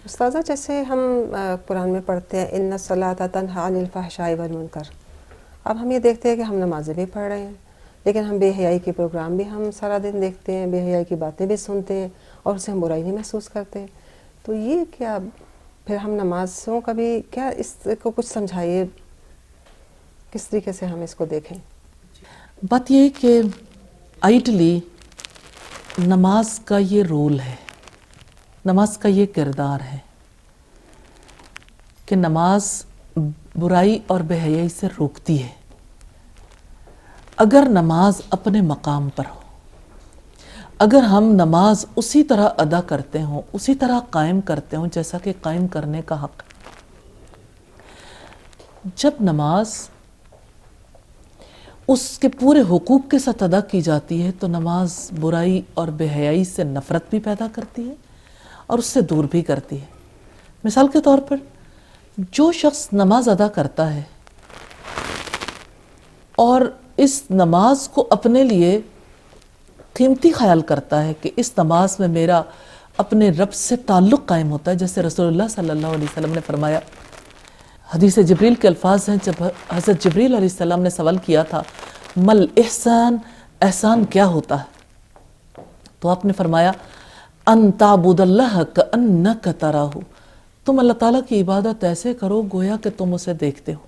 استاذہ، جیسے ہم قرآن میں پڑھتے ہیں ان الصلاۃ تنہی عن الفحشاء والمنکر، اب ہم یہ دیکھتے ہیں کہ ہم نمازیں بھی پڑھ رہے ہیں، لیکن ہم بے حیائی کے پروگرام بھی ہم سارا دن دیکھتے ہیں، بے حیائی کی باتیں بھی سنتے ہیں اور اسے ہم برائی نہیں محسوس کرتے. تو یہ کیا پھر ہم نمازوں کا بھی کیا اس کو کچھ سمجھائیے، کس طریقے سے ہم اس کو دیکھیں؟ بات یہ کہ آئیڈلی نماز کا یہ رول ہے، نماز کا یہ کردار ہے کہ نماز برائی اور بے حیائی سے روکتی ہے. اگر نماز اپنے مقام پر ہو، اگر ہم نماز اسی طرح ادا کرتے ہوں، اسی طرح قائم کرتے ہوں جیسا کہ قائم کرنے کا حق ہے. جب نماز اس کے پورے حقوق کے ساتھ ادا کی جاتی ہے تو نماز برائی اور بے حیائی سے نفرت بھی پیدا کرتی ہے اور اس سے دور بھی کرتی ہے. مثال کے طور پر جو شخص نماز ادا کرتا ہے اور اس نماز کو اپنے لیے قیمتی خیال کرتا ہے کہ اس نماز میں میرا اپنے رب سے تعلق قائم ہوتا ہے، جیسے رسول اللہ صلی اللہ علیہ وسلم نے فرمایا، حدیث جبریل کے الفاظ ہیں، جب حضرت جبریل علیہ السلام نے سوال کیا تھا مل احسان، احسان کیا ہوتا ہے، تو آپ نے فرمایا ان تعبد اللہ کأنک تراہ، تم اللہ تعالیٰ کی عبادت ایسے کرو گویا کہ تم اسے دیکھتے ہو.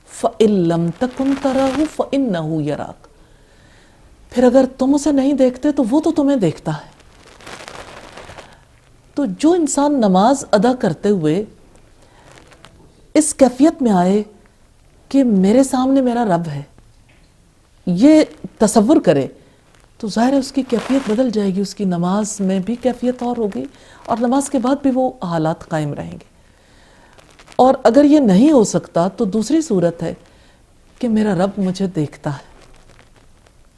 فَإِن لَمْ تَكُنْ تَرَاهُ فَإِنَّهُ يَرَاكَ، پھر اگر تم اسے نہیں دیکھتے تو وہ تو تمہیں دیکھتا ہے. تو جو انسان نماز ادا کرتے ہوئے اس کیفیت میں آئے کہ میرے سامنے میرا رب ہے، یہ تصور کرے، تو ظاہر ہے اس کی کیفیت بدل جائے گی، اس کی نماز میں بھی کیفیت اور ہوگی اور نماز کے بعد بھی وہ حالات قائم رہیں گے. اور اگر یہ نہیں ہو سکتا تو دوسری صورت ہے کہ میرا رب مجھے دیکھتا ہے.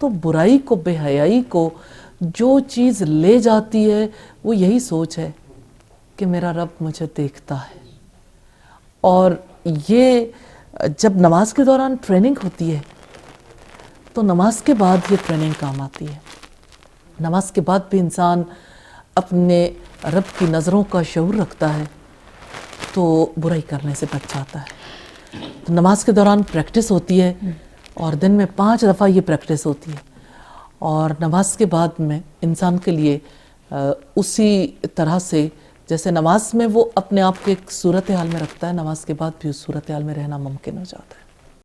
تو برائی کو، بے حیائی کو جو چیز لے جاتی ہے وہ یہی سوچ ہے کہ میرا رب مجھے دیکھتا ہے. اور یہ جب نماز کے دوران ٹریننگ ہوتی ہے تو نماز کے بعد یہ ٹریننگ کام آتی ہے. نماز کے بعد بھی انسان اپنے رب کی نظروں کا شعور رکھتا ہے تو برائی کرنے سے بچ جاتا ہے. تو نماز کے دوران پریکٹس ہوتی ہے اور دن میں 5 دفعہ یہ پریکٹس ہوتی ہے، اور نماز کے بعد میں انسان کے لیے اسی طرح سے جیسے نماز میں وہ اپنے آپ کو ایک صورتحال میں رکھتا ہے، نماز کے بعد بھی اس صورتحال میں رہنا ممکن ہو جاتا ہے.